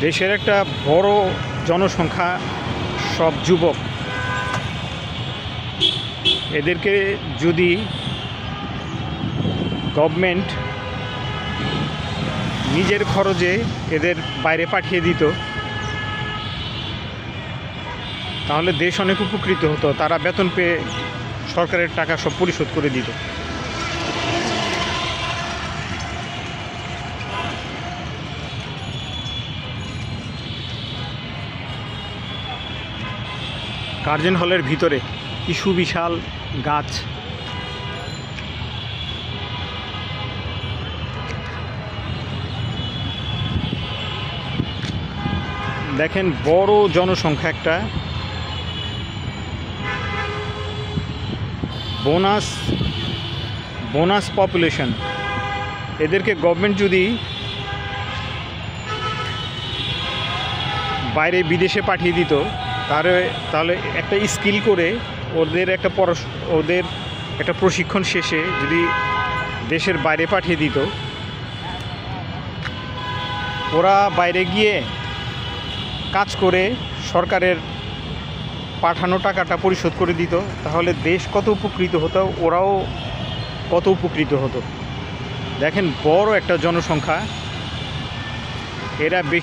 দেশের একটা বড় জনসংখ্যা সব যুবক, এদেরকে যদি গভর্নমেন্ট নিজের খরচে এদের বাইরে পাঠিয়ে দিত তাহলে দেশ অনেক উপকৃত হতো। তারা বেতন পেয়ে সরকারের টাকা সব পরিশোধ করে দিত। কার্জন হলের ভিতরে কি সুবিশাল গাছ, দেখেন বড় জনসংখ্যা, একটা বোনাস পপুলেশন। এদেরকে গভর্নমেন্ট যদি বাইরে বিদেশে পাঠিয়ে দিত তাহলে একটা স্কিল করে ওদের একটা প্রশিক্ষণ শেষে যদি দেশের বাইরে পাঠিয়ে দিত, ওরা বাইরে গিয়ে কাজ করে সরকারের পাঠানো টাকাটা পরিশোধ করে দিত, তাহলে দেশ কত উপকৃত হতো, ওরাও কত উপকৃত হতো। দেখেন বড় একটা জনসংখ্যা, এরা